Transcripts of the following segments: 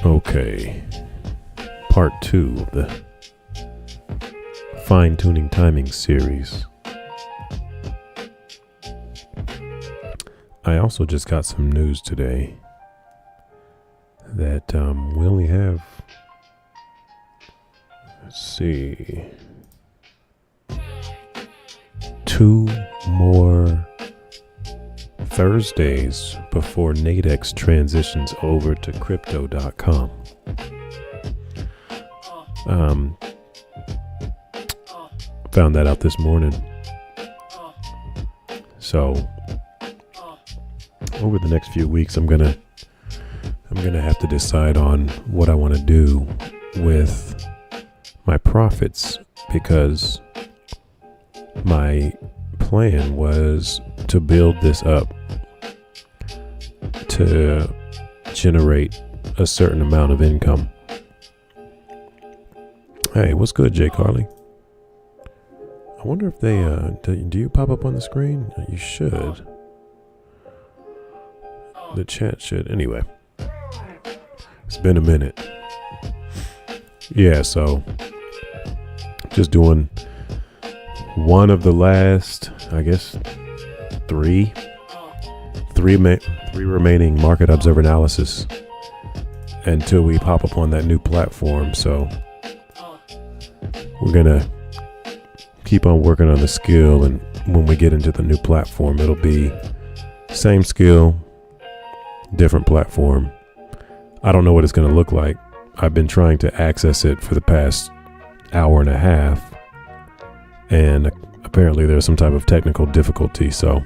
Okay, part 2 of the fine-tuning timing series. I also just got some news today that we only have, let's see, 2 more Thursdays before NADEX transitions over to crypto.com. Found that out this morning. So over the next few weeks, I'm gonna have to decide on what I want to do with my profits, because my plan was to build this up to generate a certain amount of income. Hey, what's good, Jay Carly? I wonder if they do you pop up on the screen? You should. The chat should. Anyway, it's been a minute. Yeah, so just doing one of the last, I guess, three remaining market ObservAnalysis until we pop up on that new platform. So we're gonna keep on working on the skill, and when we get into the new platform, it'll be same skill, different platform. I don't know what it's gonna look like. I've been trying to access it for the past hour and a half, and apparently there's some type of technical difficulty. So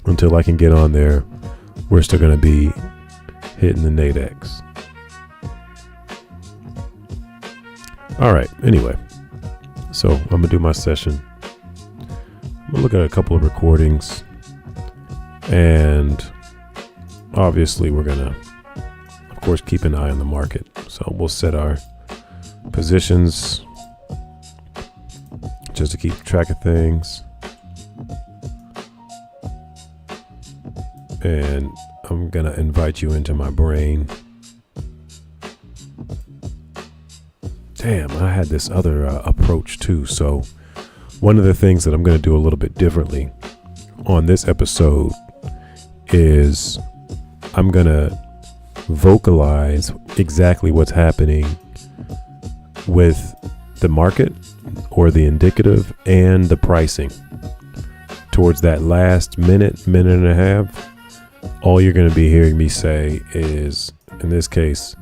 until I can get on there, we're still going to be hitting the NADEX. All right. Anyway, so I'm going to do my session. I'm going to look at a couple of recordings, and obviously we're going to, of course, keep an eye on the market. So we'll set our positions just to keep track of things. And I'm going to invite you into my brain. Damn, I had this other approach too. So one of the things that I'm going to do a little bit differently on this episode is I'm going to vocalize exactly what's happening with the market, or the indicative, and the pricing. Towards that last minute and a half, all you're going to be hearing me say is, in this case,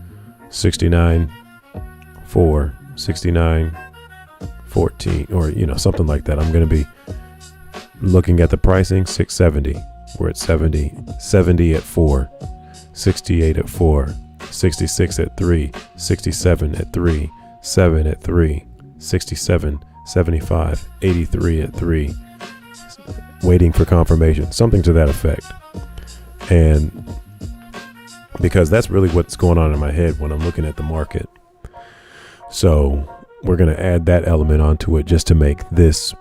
69.4, 69.14, or something like that. I'm going to be looking at the pricing. 670, we're at 70 at 4, 68 at 4, 66 at 3, 67 at 3, 7 at 3, 67, 75, 83 at 3, waiting for confirmation, something to that effect. And because that's really what's going on in my head when I'm looking at the market. So we're going to add that element onto it just to make this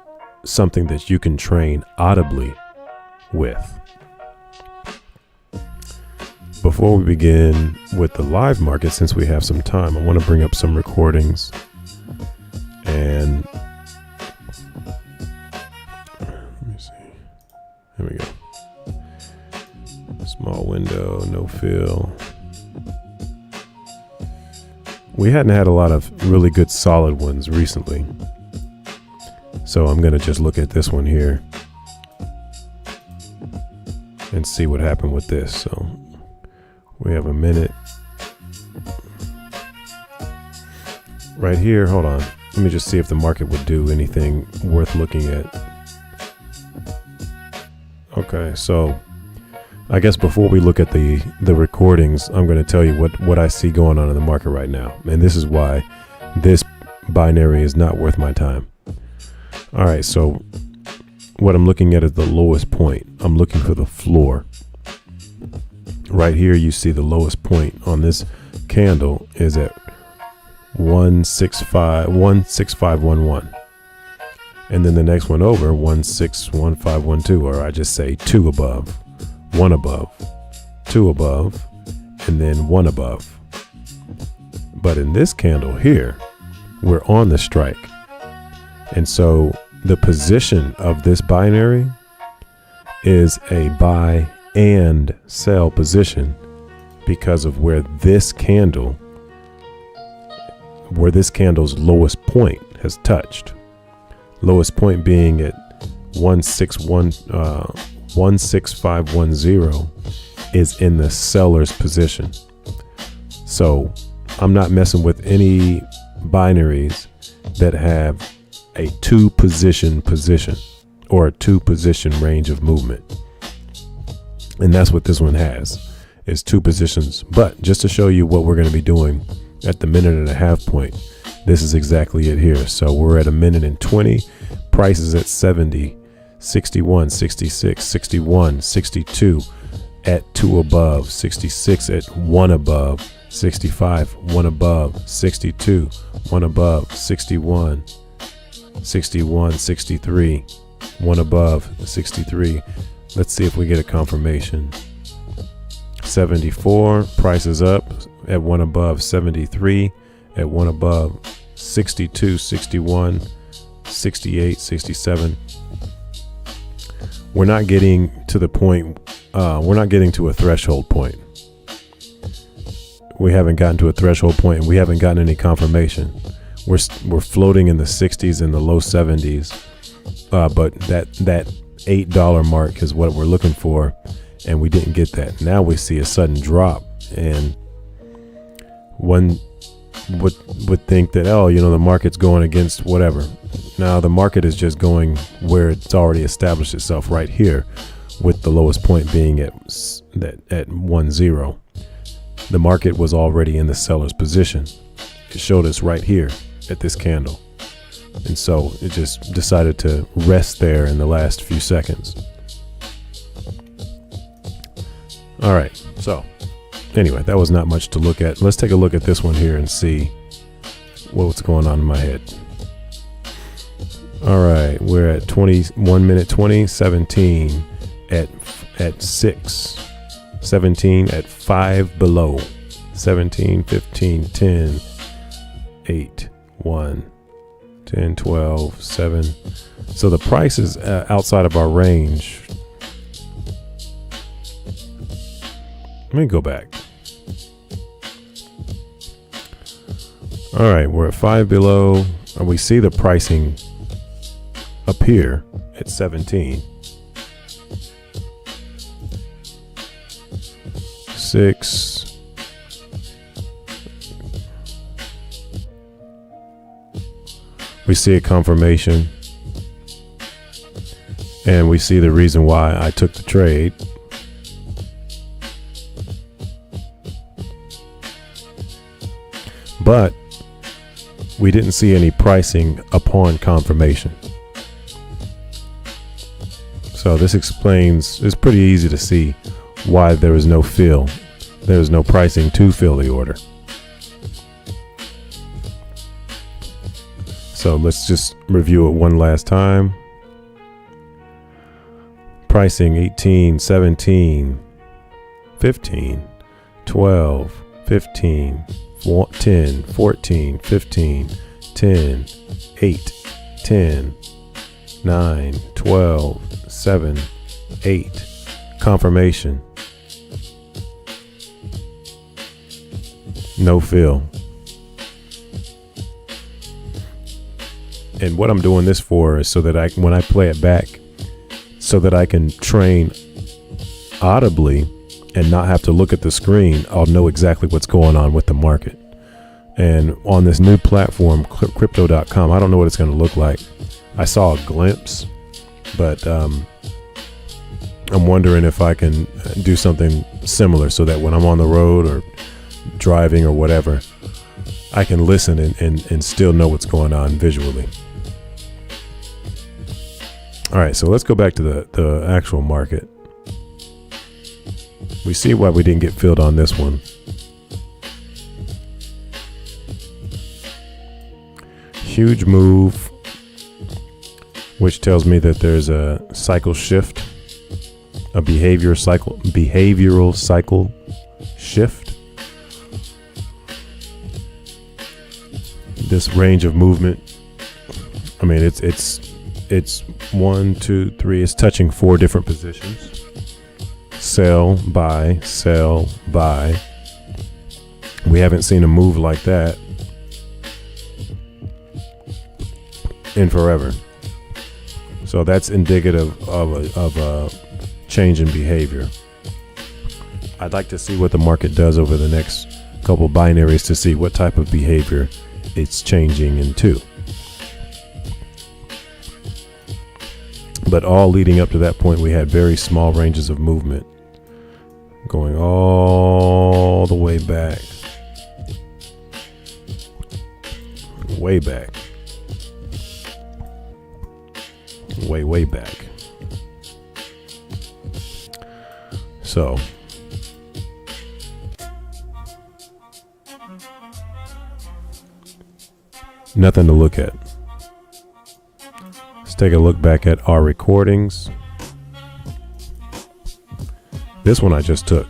something that you can train audibly with. Before we begin with the live market, since we have some time, I want to bring up some recordings. And let me see. There we go. Small window, no fill. We hadn't had a lot of really good solid ones recently. So I'm going to just look at this one here and see what happened with this. So we have a minute right here. Hold on. Let me just see if the market would do anything worth looking at. Okay, so I guess before we look at the recordings, I'm going to tell you what I see going on in the market right now. And this is why this binary is not worth my time. All right, so what I'm looking at is the lowest point. I'm looking for the floor. Right here, you see the lowest point on this candle is at 16511, and then the next one over 161512, or I just say two above, one above, two above, and then one above. But in this candle here, we're on the strike, and so the position of this binary is a buy and sell position because of where this candle's lowest point has touched. Lowest point being at 16510 is in the seller's position. So I'm not messing with any binaries that have a two position or a two position range of movement. And that's what this one has, is two positions. But just to show you what we're going to be doing at the minute and a half point, this is exactly it here. So we're at a minute and 20, price is at 70, 61, 66, 61, 62, at two above, 66 at one above, 65, one above, 62, one above, 61, 61, 63, one above, 63. Let's see if we get a confirmation. 74, price is up at one above, 73 at one above, 62, 61, 68, 67. We're not getting to the point, we're not getting to a threshold point. We haven't gotten to a threshold point, and we haven't gotten any confirmation. We're floating in the 60s and the low 70s, but that $8 mark is what we're looking for, and we didn't get that. Now we see a sudden drop, and one would think that, oh, you know, the market's going against whatever. Now the market is just going where it's already established itself right here, with the lowest point being at 10. The market was already in the seller's position. It showed us right here at this candle. And so it just decided to rest there in the last few seconds. All right. So anyway, that was not much to look at. Let's take a look at this one here and see what's going on in my head. All right. We're at 21 minute 20, 17 at 6, 17 at 5 below, 17, 15, 10, 8, 1, 10, 12, 7. So the price is outside of our range. Let me go back. All right, we're at 5 below, and we see the pricing up here at 17. 6. We see a confirmation, and we see the reason why I took the trade. But we didn't see any pricing upon confirmation. So this explains, it's pretty easy to see why there is no fill. There is no pricing to fill the order. So let's just review it one last time. Pricing 18, 17, 15, 12, 15, 10, 14, 15, 10, 8, 10, 9, 12, 7, 8. Confirmation. No fill. And what I'm doing this for is so that when I play it back, so that I can train audibly and not have to look at the screen, I'll know exactly what's going on with the market. And on this new platform, crypto.com, I don't know what it's going to look like. I saw a glimpse, but I'm wondering if I can do something similar so that when I'm on the road or driving or whatever, I can listen and still know what's going on visually. All right, so let's go back to the actual market. We see why we didn't get filled on this one. Huge move, which tells me that there's a cycle shift, a behavioral cycle shift. This range of movement, I mean, it's 1, 2, 3. It's touching 4 different positions. Sell, buy, sell, buy. We haven't seen a move like that in forever. So that's indicative of a change in behavior. I'd like to see what the market does over the next couple binaries to see what type of behavior it's changing into. But all leading up to that point, we had very small ranges of movement going all the way back. Way back. Way back. So nothing to look at. Let's take a look back at our recordings. This one I just took.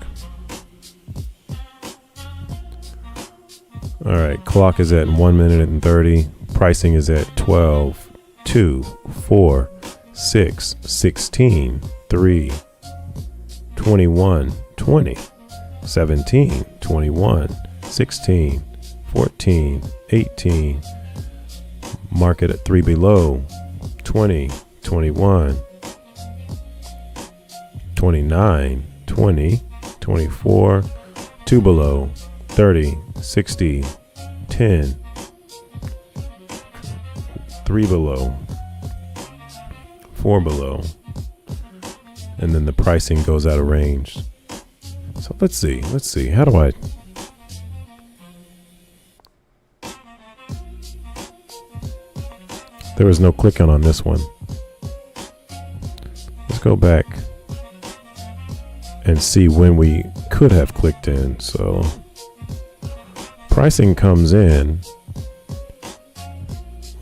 All right, clock is at 1 minute and 30. Pricing is at 12, 2, 4, 6, 16, 3, 21, 20, 17, 21, 16, 14, 18. Market at 3 below. 20, 21, 29, 20, 24, 2 below, 30, 60, 10, 3 below, 4 below, and then the pricing goes out of range. So let's see, how do I... There was no clicking on this one. Let's go back and see when we could have clicked in. So pricing comes in.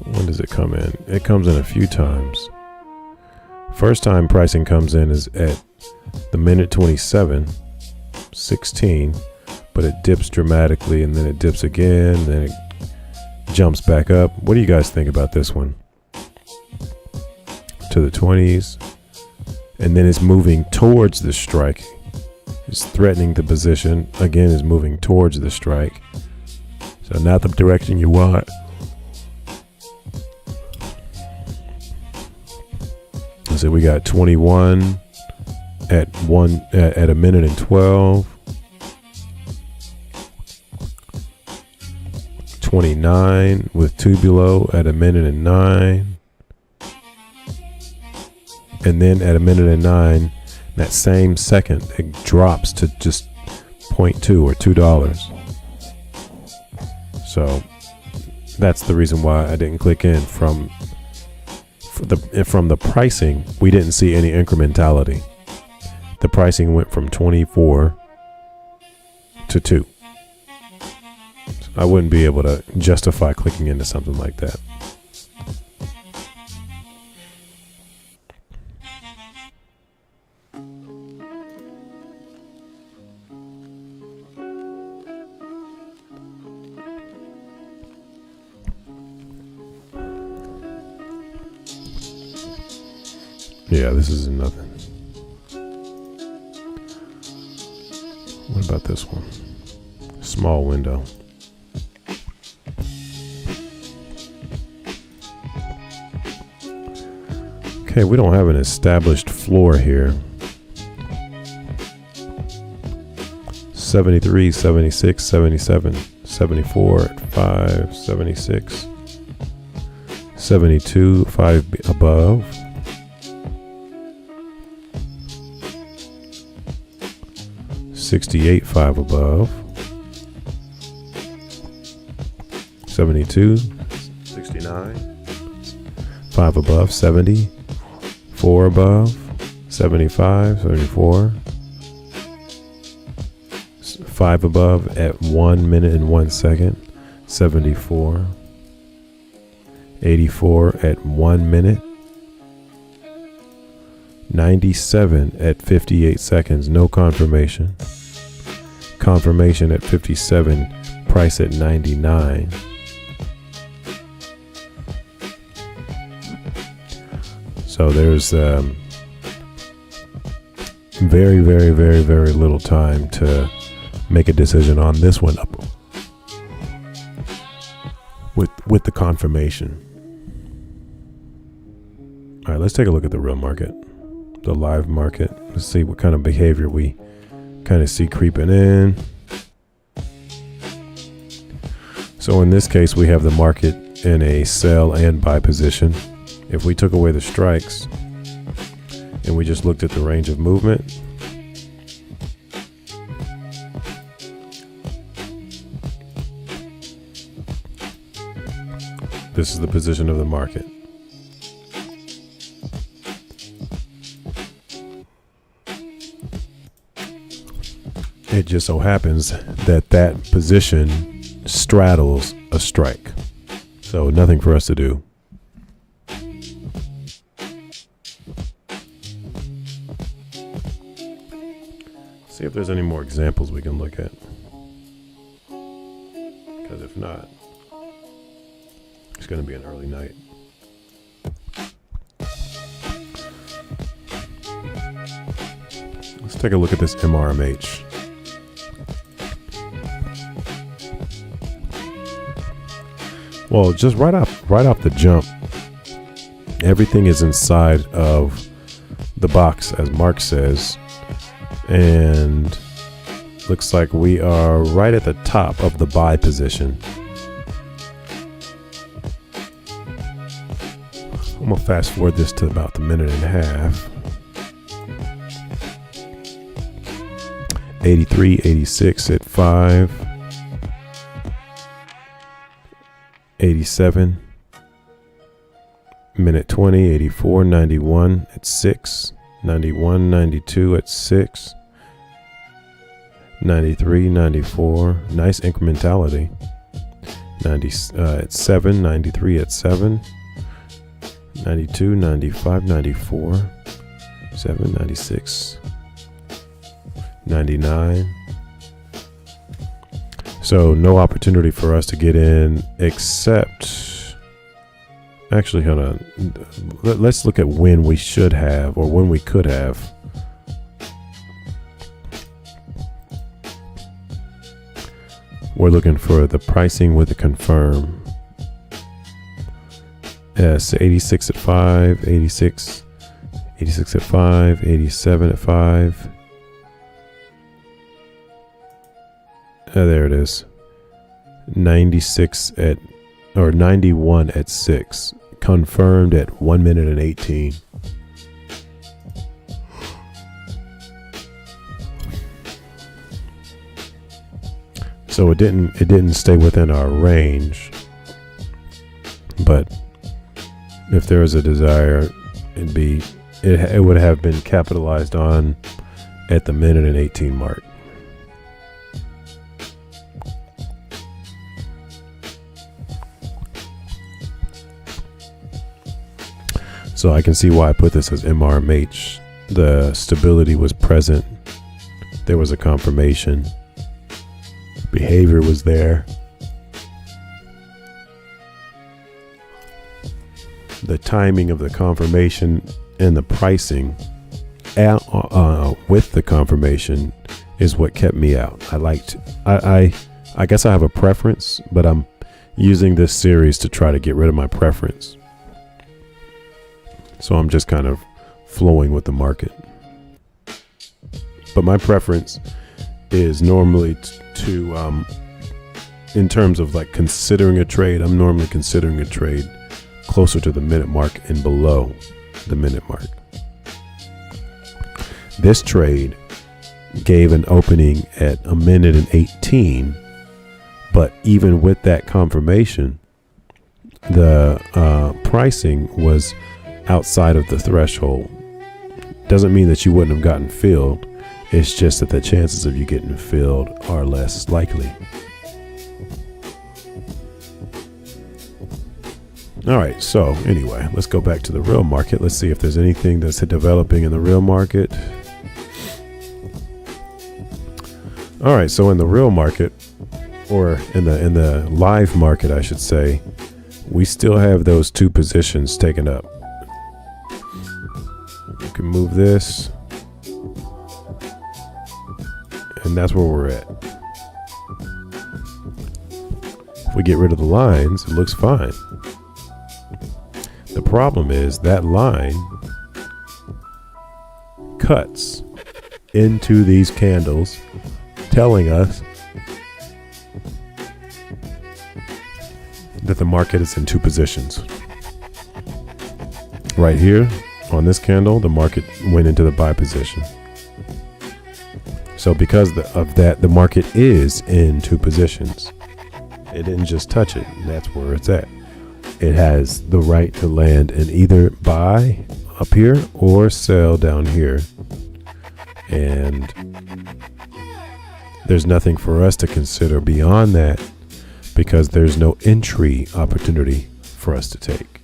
When does it come in? It comes in a few times. First time pricing comes in is at the minute 27, 16, but it dips dramatically and then it dips again, then it jumps back up. What do you guys think about this one? To the 20s, and then it's moving towards the strike. It's threatening the position. Again, is moving towards the strike. So not the direction you want. So we got 21 at a minute and 12. 29 with 2 below at a minute and 9. And then at a minute and 9, that same second, it drops to just 0.2 or $2. So that's the reason why I didn't click in from from the pricing, we didn't see any incrementality. The pricing went from 24 to 2. So I wouldn't be able to justify clicking into something like that. Yeah, this is nothing. What about this one? Small window. Okay, we don't have an established floor here. 73, 76, 77, 74 at 5, 76, 72, 5 above. 68, 5 above. 72, 69, 5 above. 70, 4 above. 75, 74, 5 above at 1 minute and 1 second. 74, 84 at 1 minute. 97 at 58 seconds, no confirmation. Confirmation at 57, price at 99. So there's very, very, very, very little time to make a decision on this one up with the confirmation. All right, let's take a look at the real market, the live market. Let's see what kind of behavior we kind of see creeping in. So in this case, we have the market in a sell and buy position. If we took away the strikes and we just looked at the range of movement, this is the position of the market. It just so happens that that position straddles a strike. So nothing for us to do. See if there's any more examples we can look at. Because if not, it's going to be an early night. Let's take a look at this MRMH. Well, just right off the jump, everything is inside of the box, as Mark says, and looks like we are right at the top of the buy position. I'm gonna fast forward this to about the minute and a half. 83, 86 at 5. 87, minute 20, 84, 91 at 6, 91, 92 at 6, 93, 94, nice incrementality, 90 at 7, 93 at 7, 92, 95, 94, 7, 96, 99. So no opportunity for us to get in, except, actually, hold on. Let's look at when we should have, or when we could have. We're looking for the pricing with the confirm. Yes, 86 at 5, 86, 86 at 5, 87 at 5. There it is. 96 at, or 91 at 6. Confirmed at 1 minute and 18. So it didn't stay within our range, but if there was a desire, it would have been capitalized on at the minute and 18 mark. So I can see why I put this as MRMH. The stability was present. There was a confirmation. Behavior was there. The timing of the confirmation and the pricing with the confirmation is what kept me out. I guess I have a preference, but I'm using this series to try to get rid of my preference. So I'm just kind of flowing with the market. But my preference is normally to in terms of like considering a trade, I'm normally considering a trade closer to the minute mark and below the minute mark. This trade gave an opening at a minute and 18, but even with that confirmation, the pricing was outside of the threshold. Doesn't mean that you wouldn't have gotten filled. It's just that the chances of you getting filled are less likely. All right, so anyway, let's go back to the real market. Let's see if there's anything that's developing in the real market. All right, so in the real market, or in the live market, I should say, we still have those two positions taken up. You can move this, and that's where we're at. If we get rid of the lines, it looks fine. The problem is that line cuts into these candles, telling us that the market is in two positions. Right here on this candle, the market went into the buy position. So because of that, the market is in two positions. It didn't just touch it, and that's where it's at. It has the right to land in either buy up here or sell down here. And there's nothing for us to consider beyond that because there's no entry opportunity for us to take.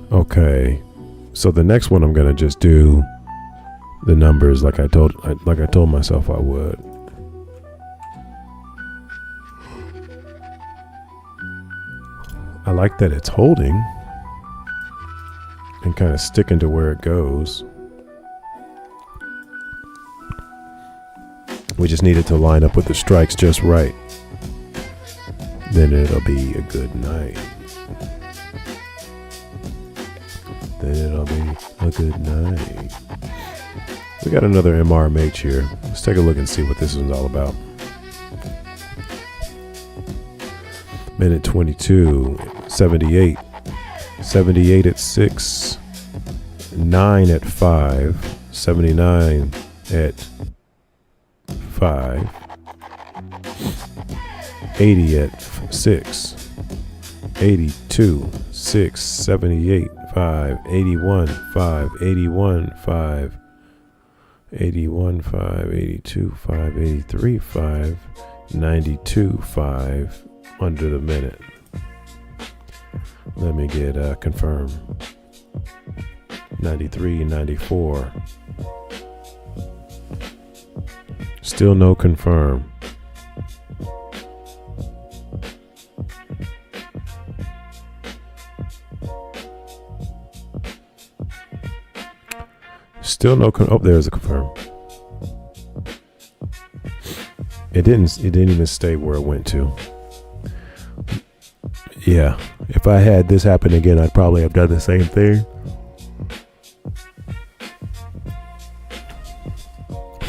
Okay, so the next one I'm gonna just do the numbers like I told myself I would. I like that it's holding and kind of sticking to where it goes. We just need it to line up with the strikes just right. Then it'll be a good night. Then it'll be a good night. We got another MRMH here. Let's take a look and see what this is all about. Minute 22, 78. 78 at 6. 9 at 5. 79 at 5. 80 at 6. 82, 6, 78, 5, 81, 5, 81, 5, 81, 5, 82, 5, 83, 5, 92, 5, under the minute. Let me get confirm. 93, 94. Still no confirm. Still no oh, there's a confirm. It didn't even stay where it went to. Yeah, if I had this happen again, I'd probably have done the same thing.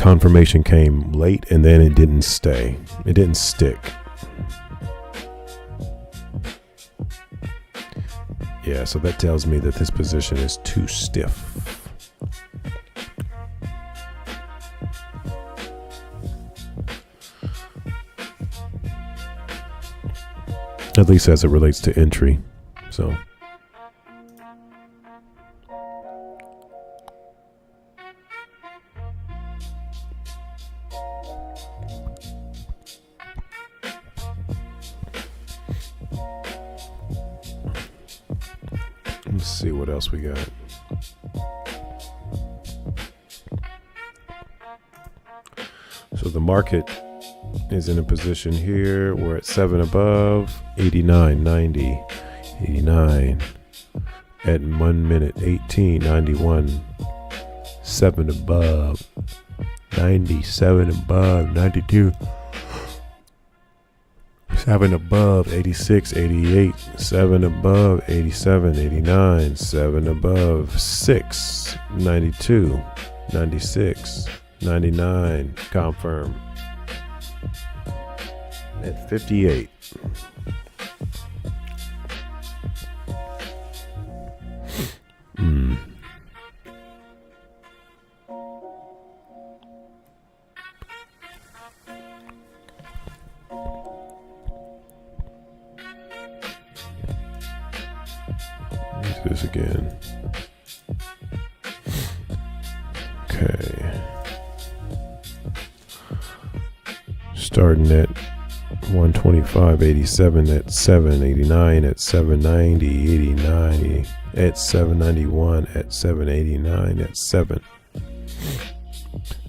confirmation came late and then it didn't stay. It didn't stick. Yeah, so that tells me that this position is too stiff. At least as it relates to entry. So let's see what else we got. So the market is in a position here. We're at 7 above, 89, 90, 89 at 1 minute, 18, 91, 7 above, 97 above, 92, 7 above, 86, 88, 7 above, 87, 89, 7 above, 6, 92, 96, 99, confirm. At 58. Let's do this again. Okay. Starting at 125.87 at 789 at 790 89 at 791 at 789 at 7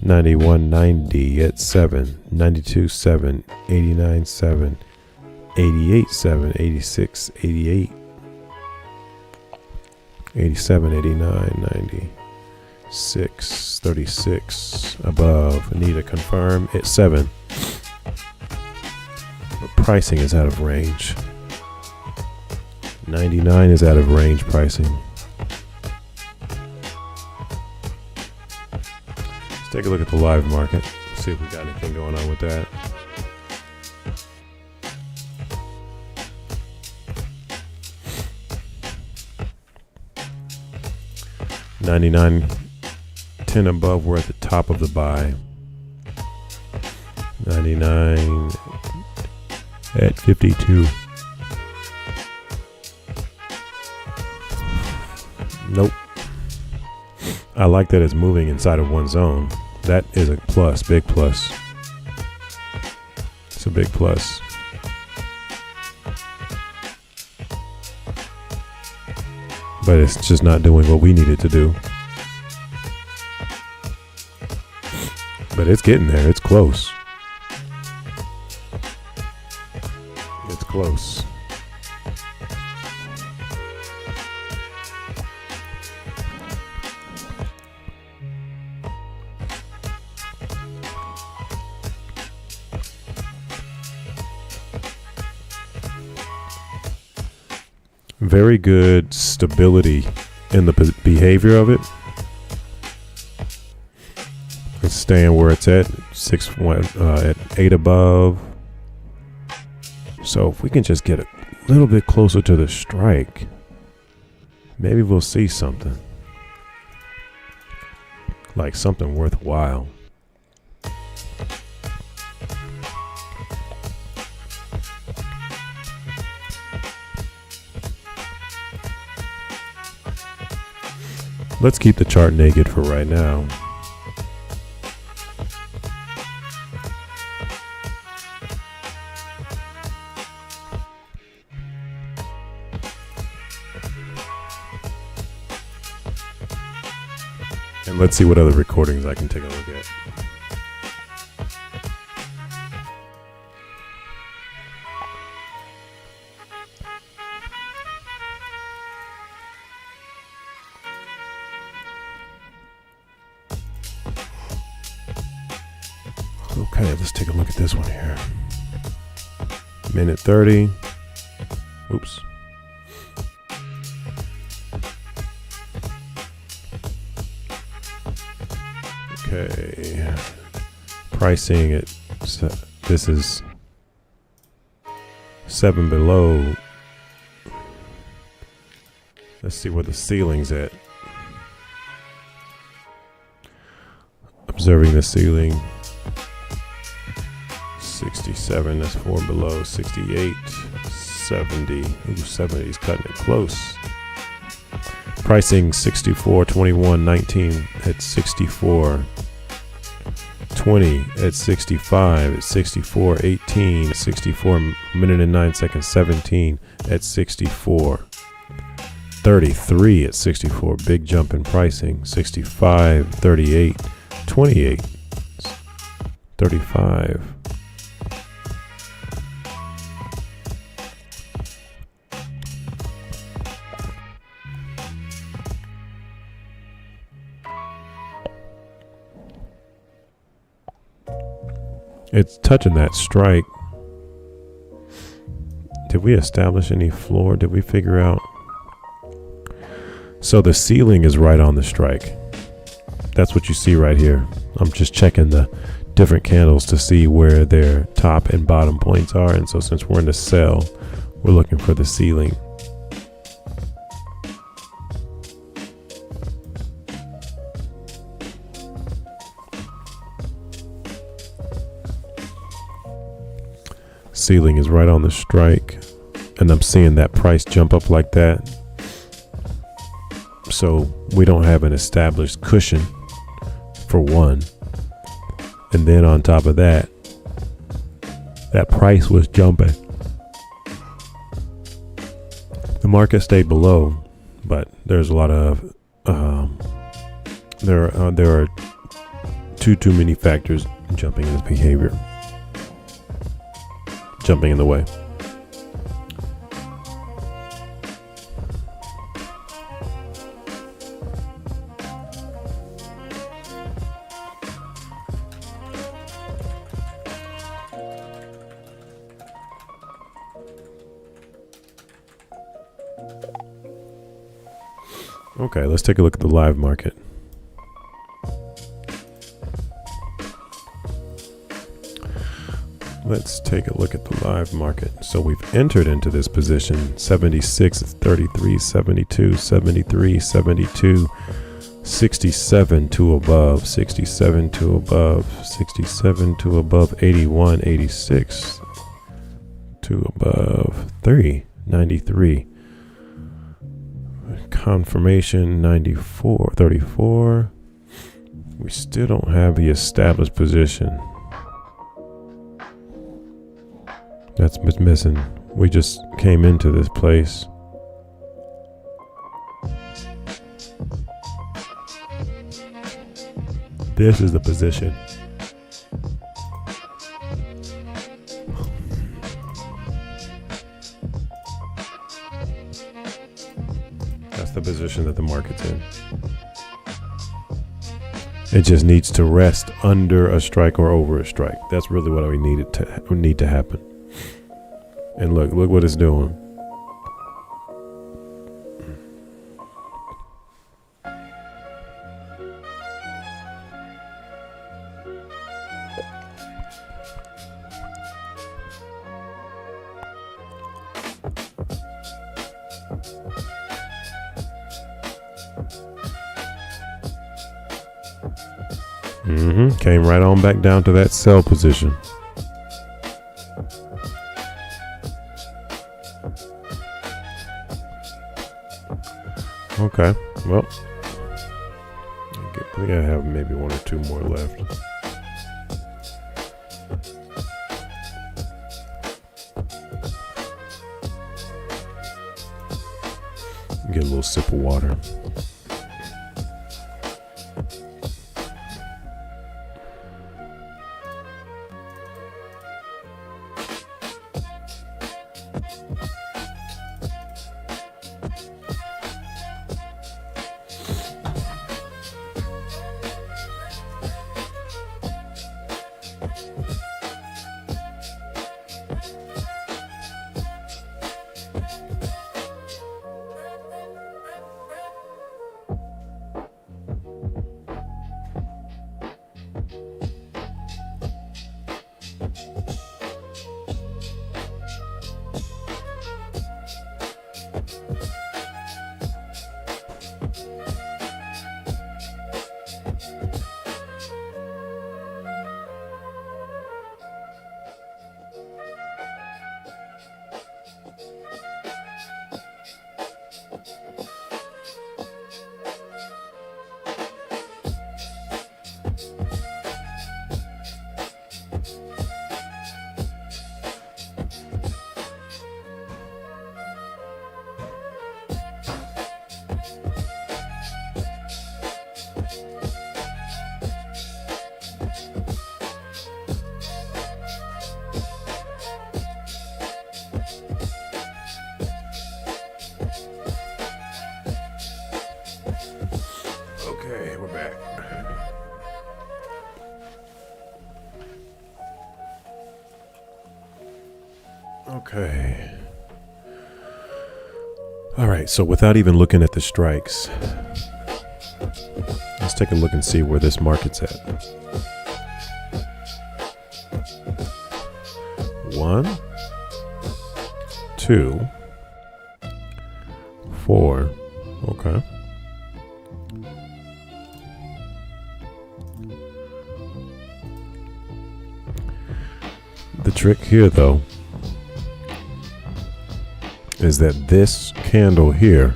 91.90 at 7 92 7 89 7 88 7 86 88 87 89 90 6 36 above. Need to confirm at 7. Pricing is out of range. 99 is out of range pricing. Let's take a look at the live market. See if we got anything going on with that. $99.10 above. We're at the top of the buy. 99 at 52. Nope. I like that it's moving inside of one zone. That is a plus, big plus. It's a big plus. But it's just not doing what we need it to do. But it's getting there. It's close. It's close. Very good stability in the behavior of it. It's staying where it's at, at 8 above. So if we can just get a little bit closer to the strike, maybe we'll see something. Like something worthwhile. Let's keep the chart naked for right now. And let's see what other recordings I can take a look at. Okay, let's take a look at this one here. Minute 30. Oops. Okay. pricing at this is 7 below. Let's see where the ceiling's at. Observing the ceiling. 67, that's 4 below. 68, 70. Ooh, 70 is cutting it close. Pricing 64, 21, 19 at 64. 20 at 65, at 64, 18, 64 minute and 9 seconds, 17 at 64. 33 at 64, big jump in pricing. 65, 38, 28, 35. It's touching that strike. Did we establish any floor? Did we figure out? So the ceiling is right on the strike. That's what you see right here. I'm just checking the different candles to see where their top and bottom points are. And so since we're in the sell, we're looking for the ceiling. Ceiling is right on the strike, and I'm seeing that price jump up like that. So we don't have an established cushion for one, and then on top of that, that price was jumping. The market stayed below, but there's a lot of there are too many factors jumping in this behavior. Jumping in the way. Okay, let's take a look at the live market. Let's take a look at the live market. So we've entered into this position 76, 33, 72, 73, 72, 67 to above, 67 to above, 67 to above, 81, 86 to above, 3, 93. Confirmation 94, 34. We still don't have the established position. That's what's missing. We just came into this place. This is the position. That's the position that the market's in. It just needs to rest under a strike or over a strike. That's really what we need to happen. And look what it's doing. Came right on back down to that sell position. Okay, well, I think I have maybe one or two more left. Get a little sip of water. Okay. All right, so without even looking at the strikes, let's take a look and see where this market's at. 1, 2, 4. Okay. The trick here, though, is that this candle here,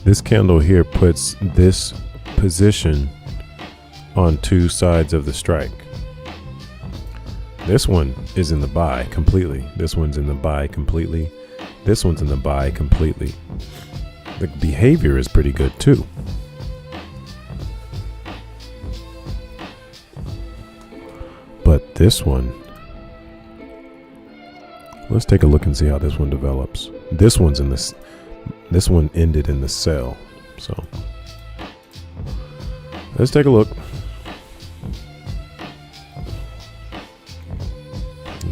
this candle here puts this position on two sides of the strike. This one is in the buy completely. This one's in the buy completely. This one's in the buy completely. The behavior is pretty good too. But this one, let's take a look and see how this one develops. This one's in this. This one ended in the sell. So let's take a look.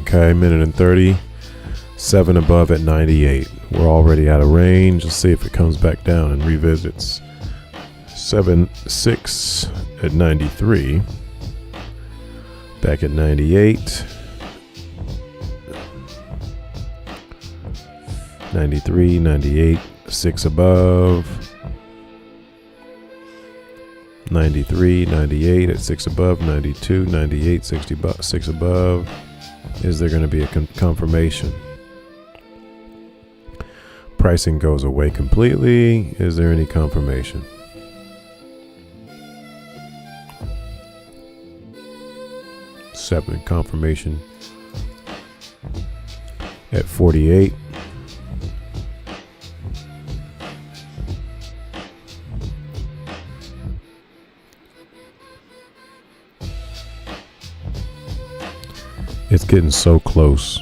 Okay, minute and 30, 7 above at 98. We're already out of range. Let's see if it comes back down and revisits. 7-6 at 93. Back at 98. 93, 98, 6 above. 93, 98 at 6 above. 92, 98, 6 above. Is there going to be a confirmation? Pricing goes away completely. Is there any confirmation? Seven confirmation at 48. It's getting so close.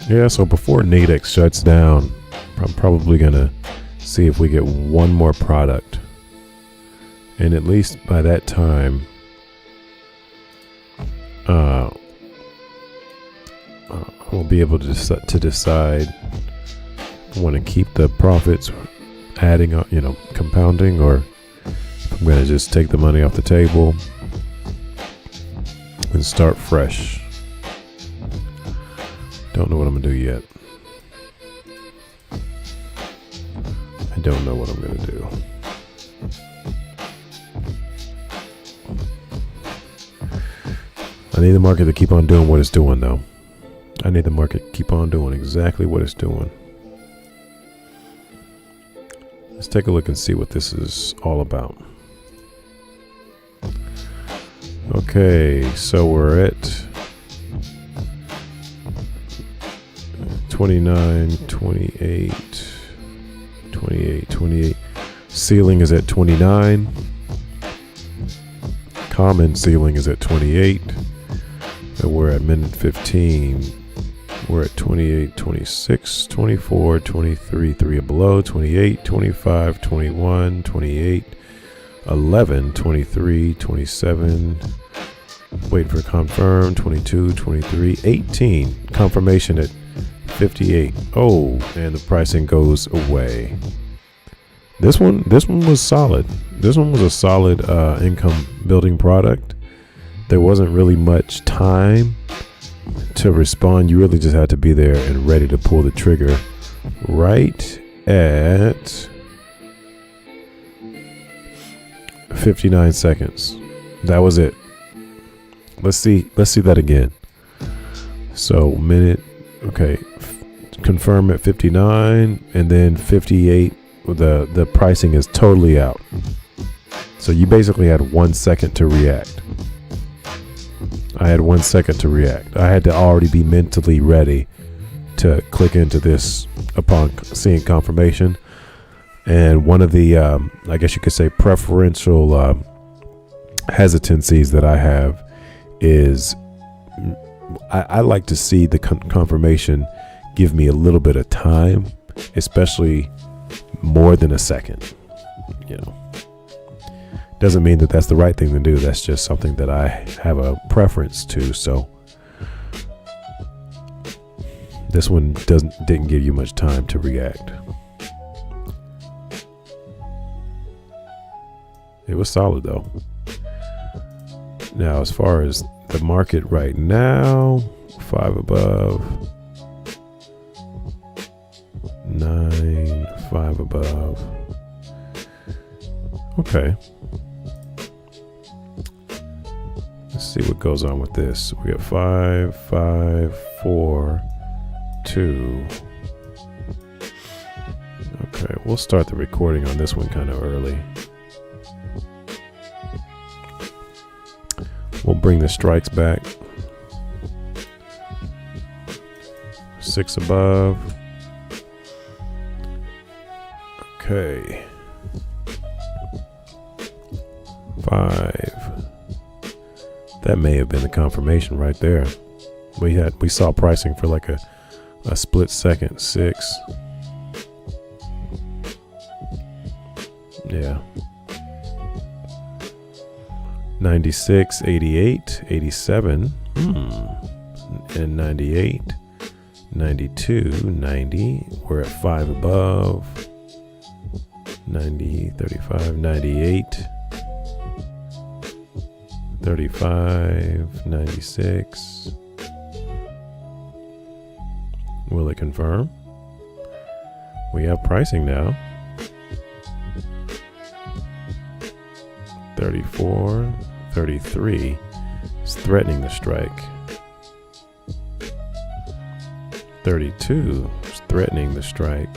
Yeah, so before NADEX shuts down, I'm probably going to see if we get one more product. And at least by that time, we'll be able to decide if I want to keep the profits adding, compounding, or if I'm going to just take the money off the table and start fresh. Don't know what I'm going to do yet. I don't know what I'm going to do. I need the market to keep on doing what it's doing, though. I need the market to keep on doing exactly what it's doing. Let's take a look and see what this is all about. Okay, so we're at 29, 28, 28, 28. Ceiling is at 29. Common ceiling is at 28. And we're at minute 15. We're at 28, 26, 24, 23, 3 below, 28, 25, 21, 28, 11, 23, 27. Wait for confirm. 22, 23, 18. Confirmation at 58. Oh, and the pricing goes away. This one was solid. This one was a solid income building product. There wasn't really much time to respond. You really just had to be there and ready to pull the trigger right at 59 seconds. That was it. Let's see that again. So minute, okay, confirm at 59, and then 58. The pricing is totally out. So you basically had 1 second to react. I had 1 second to react. I had to already be mentally ready to click into this upon seeing confirmation. And one of the, I guess you could say, preferential hesitancies that I have is I like to see the confirmation give me a little bit of time, especially more than a second. You know, doesn't mean that that's the right thing to do. That's just something that I have a preference to. So this one didn't give you much time to react. It was solid though. Now, as far as the market right now, 5 above, 9, 5 above. Okay. Let's see what goes on with this. We got 5, 5, 4, 2. Okay, we'll start the recording on this one kind of early. We'll bring the strikes back. 6 above. Okay. 5. That may have been the confirmation right there. We saw pricing for like a split second. 6. Yeah. 96, 88, 87, and 98, 92, 90. We're at 5 above. 90, 35, 98, 35, 96. Will it confirm? We have pricing now. 34, 33 is threatening the strike. 32 is threatening the strike.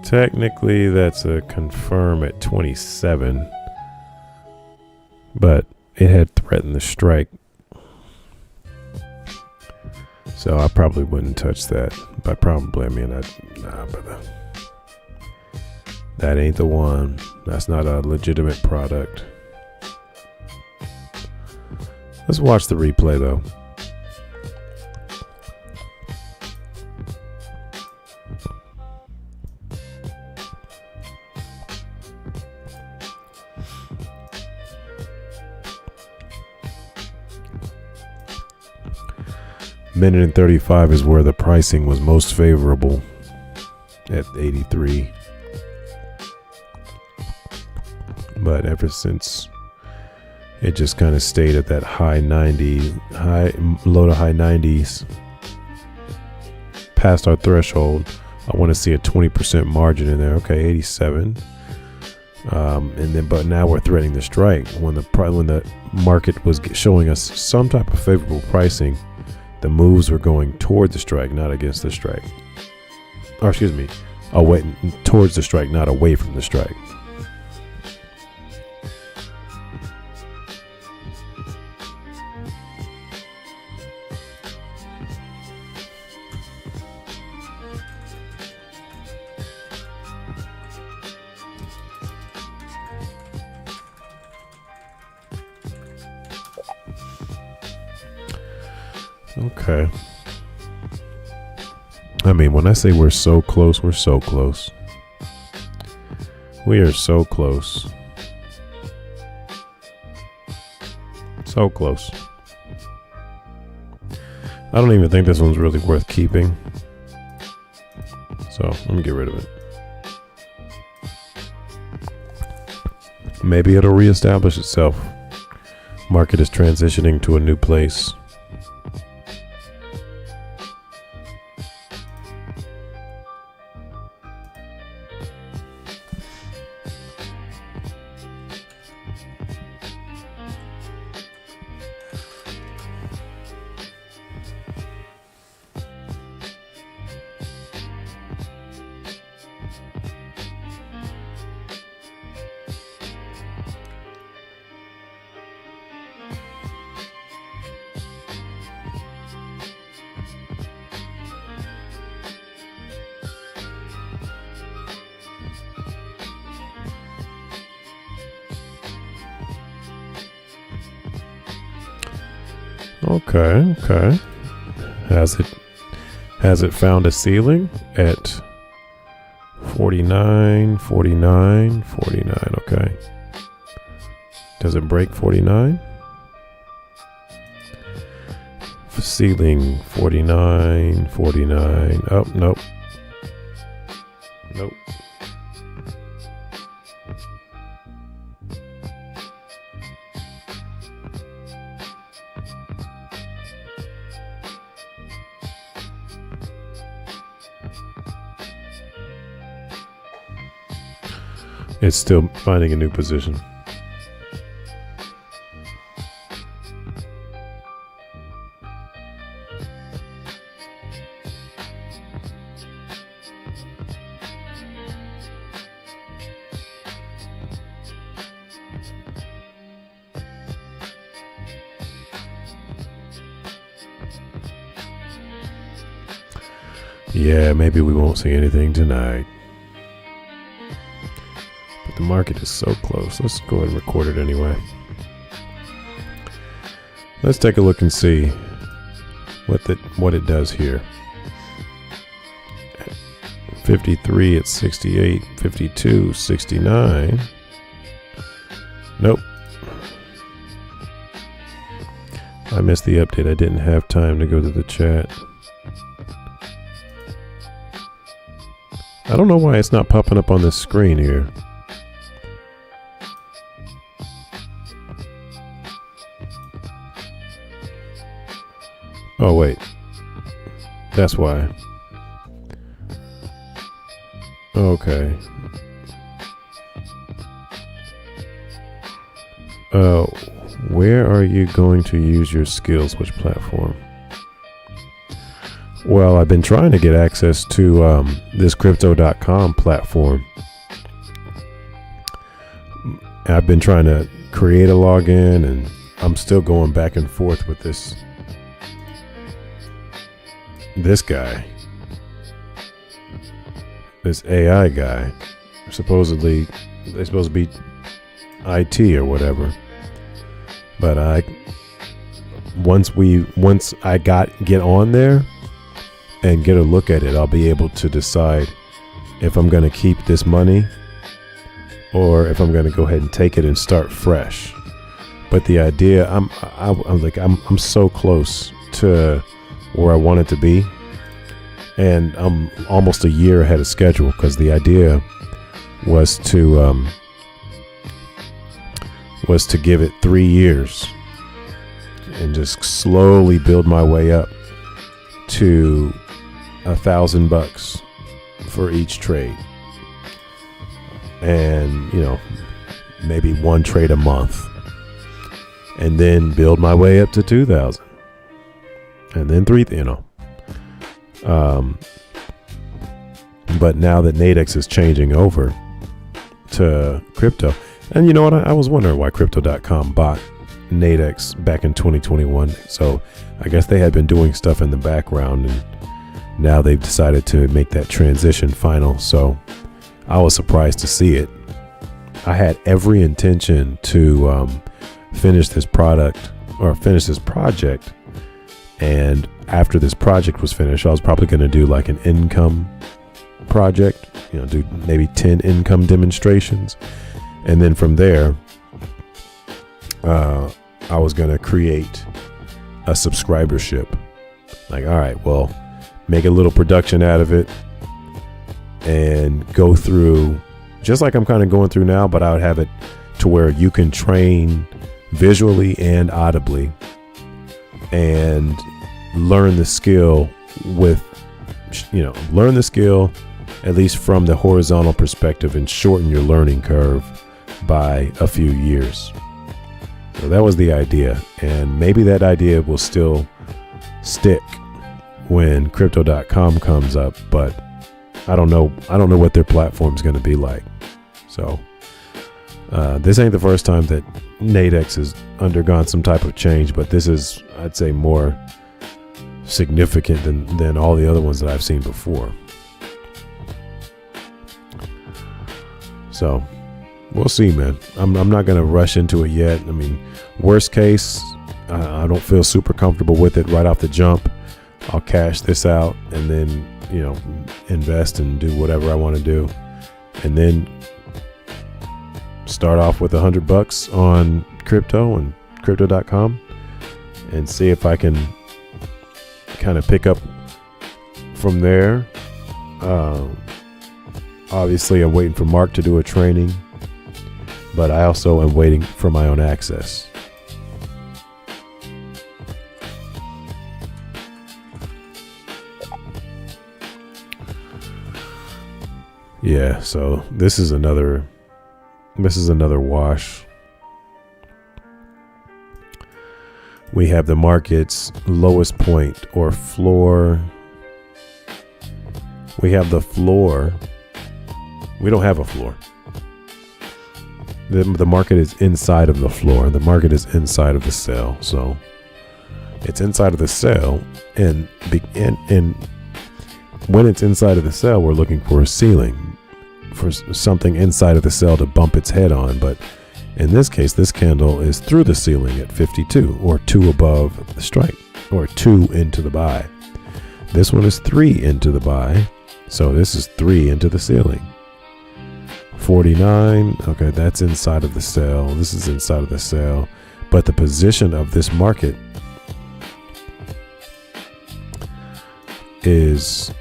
Technically, that's a confirm at 27, but it had threatened the strike. So I probably wouldn't touch that. By probably, I mean, nah, brother. That ain't the one. That's not a legitimate product. Let's watch the replay though. Minute and 35 is where the pricing was most favorable at 83. But ever since it just kind of stayed at that low to high 90s, past our threshold. I want to see a 20% margin in there. Okay, 87. But now we're threatening the strike. When the market was showing us some type of favorable pricing, the moves were going toward the strike, not against the strike. Or excuse me, away towards the strike, not away from the strike. Okay. I mean, when I say we're so close, we're so close. We are so close. So close. I don't even think this one's really worth keeping. So, let me get rid of it. Maybe it'll reestablish itself. Market is transitioning to a new place. Okay, okay. Has it found a ceiling at 49, 49, 49? Okay. Does it break 49? Ceiling 49, 49. Oh, nope. Nope. It's still finding a new position. Yeah, maybe we won't see anything tonight. But the market is so close. Let's go ahead and record it anyway. Let's take a look and see what it does here. 53 at 68, 52, 69. Nope. I missed the update. I didn't have time to go to the chat. I don't know why it's not popping up on this screen here. Oh, wait. That's why. Okay. Where are you going to use your skills? Which platform? Well, I've been trying to get access to this crypto.com platform. I've been trying to create a login, and I'm still going back and forth with this guy, this AI guy. Supposedly they're supposed to be IT or whatever, but once I get on there and get a look at it, I'll be able to decide if I'm going to keep this money or if I'm going to go ahead and take it and start fresh. But the idea, I'm so close to where I want it to be, and I'm almost a year ahead of schedule, because the idea was to give it 3 years and just slowly build my way up to $1,000 for each trade, and maybe one trade a month, and then build my way up to 2,000, and then 3,000. But now that NADEX is changing over to crypto, and you know what, I was wondering why crypto.com bought NADEX back in 2021. So I guess they had been doing stuff in the background, and now they've decided to make that transition final. So I was surprised to see it. I had every intention to finish this project, and after this project was finished, I was probably going to do like an income project, do maybe 10 income demonstrations, and then from there I was going to create a subscribership. Like, all right, well, make a little production out of it and go through just like I'm kind of going through now, but I would have it to where you can train visually and audibly and learn the skill at least from the horizontal perspective, and shorten your learning curve by a few years. So that was the idea, and maybe that idea will still stick when crypto.com comes up, but I don't know what their platform is going to be like. So this ain't the first time that NADEX has undergone some type of change, but this is, I'd say, more significant than all the other ones that I've seen before. So we'll see, man. I'm not going to rush into it yet. I mean, worst case, I don't feel super comfortable with it right off the jump, I'll cash this out and then, invest and do whatever I want to do, and then start off with $100 on crypto and crypto.com and see if I can kind of pick up from there. Obviously, I'm waiting for Mark to do a training, but I also am waiting for my own access. Yeah, so this is another wash. We have the market's lowest point or floor. We have the floor. We don't have a floor. The market is inside of the floor. The market is inside of the cell. So it's inside of the cell, and when it's inside of the cell, we're looking for a ceiling, for something inside of the cell to bump its head on. But in this case, this candle is through the ceiling at 52, or 2 above the strike, or 2 into the buy. This one is 3 into the buy, so this is 3 into the ceiling. 49, okay, that's inside of the cell. This is inside of the cell, but the position of this market is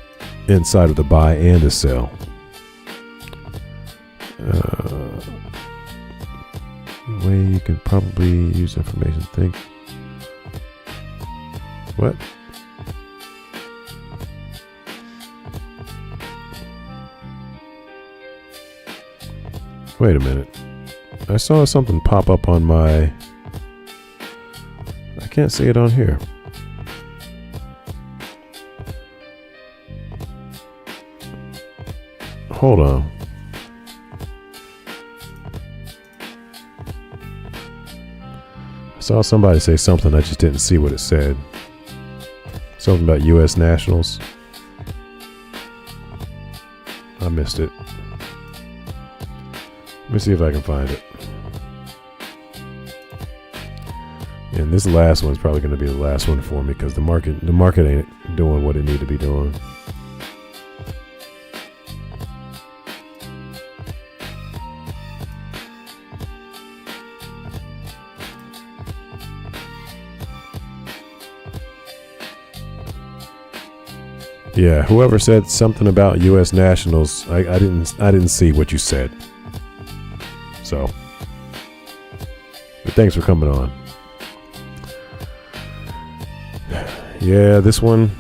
inside of the buy and the sell. Way you can probably use information. Think. What? Wait a minute. I saw something pop up on my... I can't see it on here. Hold on. I saw somebody say something, I just didn't see what it said. Something about U.S. nationals. I missed it. Let me see if I can find it. And this last one's probably going to be the last one for me, because the market ain't doing what it need to be doing. Yeah, whoever said something about U.S. nationals, I didn't see what you said. So, but thanks for coming on. Yeah, this one,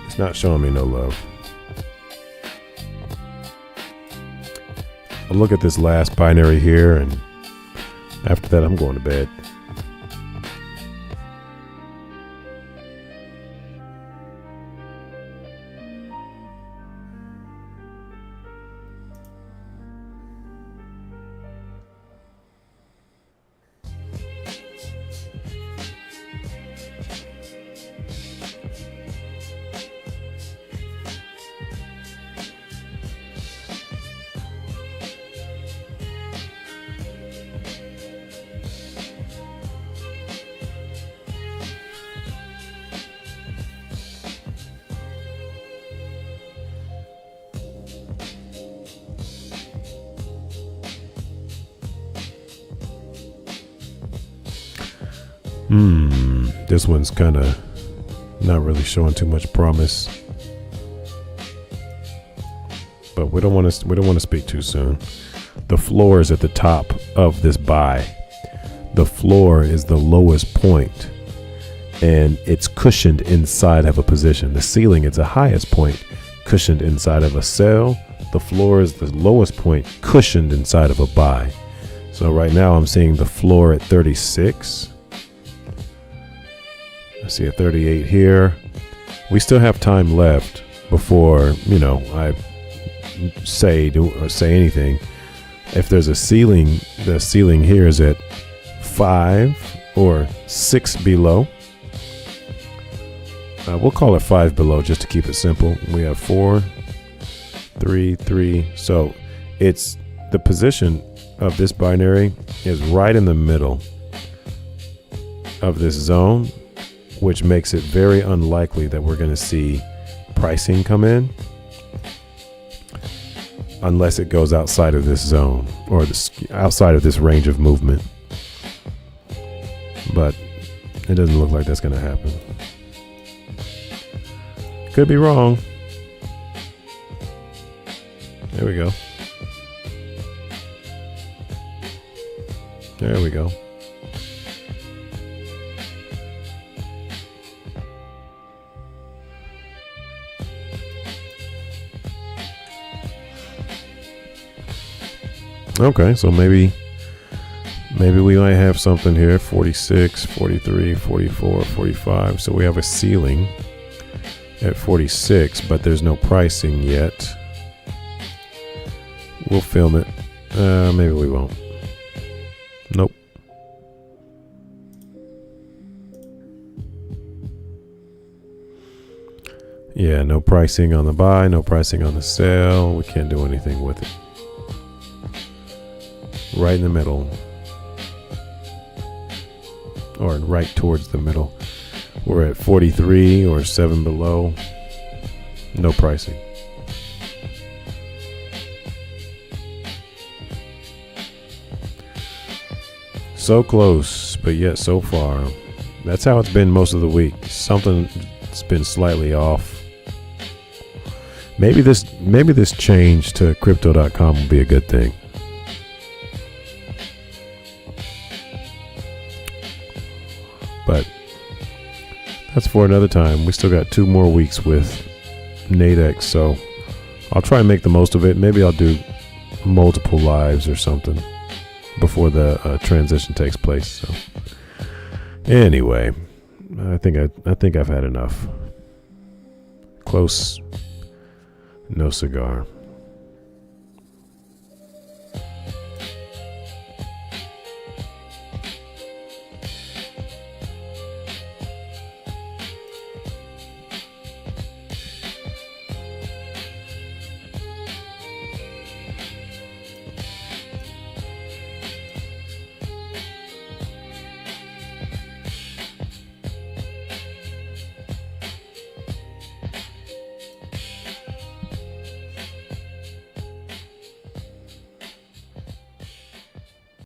it's not showing me no love. I'll look at this last binary here, and after that, I'm going to bed. This one's kind of not really showing too much promise, but we don't want to speak too soon. The floor is at the top of this buy. The floor is the lowest point, and it's cushioned inside of a position. The ceiling is the highest point, cushioned inside of a sell. The floor is the lowest point, cushioned inside of a buy. So right now I'm seeing the floor at 36. I see a 38 here. We still have time left before, I say anything. If there's a ceiling, the ceiling here is at 5 or 6 below. We'll call it 5 below just to keep it simple. We have 4, 3, 3. So it's the position of this binary is right in the middle of this zone, which makes it very unlikely that we're going to see pricing come in unless it goes outside of this zone or outside of this range of movement. But it doesn't look like that's going to happen. Could be wrong. There we go. There we go. Okay, so maybe we might have something here, 46, 43, 44, 45. So we have a ceiling at 46, but there's no pricing yet. We'll film it. Maybe we won't. Nope. Yeah, no pricing on the buy, no pricing on the sell. We can't do anything with it. Right in the middle. Or right towards the middle. We're at 43 or 7 below. No pricing. So close, but yet so far. That's how it's been most of the week. Something's been slightly off. Maybe this change to crypto.com will be a good thing. But that's for another time. We still got 2 more weeks with NADEX, so I'll try and make the most of it. Maybe I'll do multiple lives or something before the transition takes place. So anyway, I think I've had enough. Close, no cigar.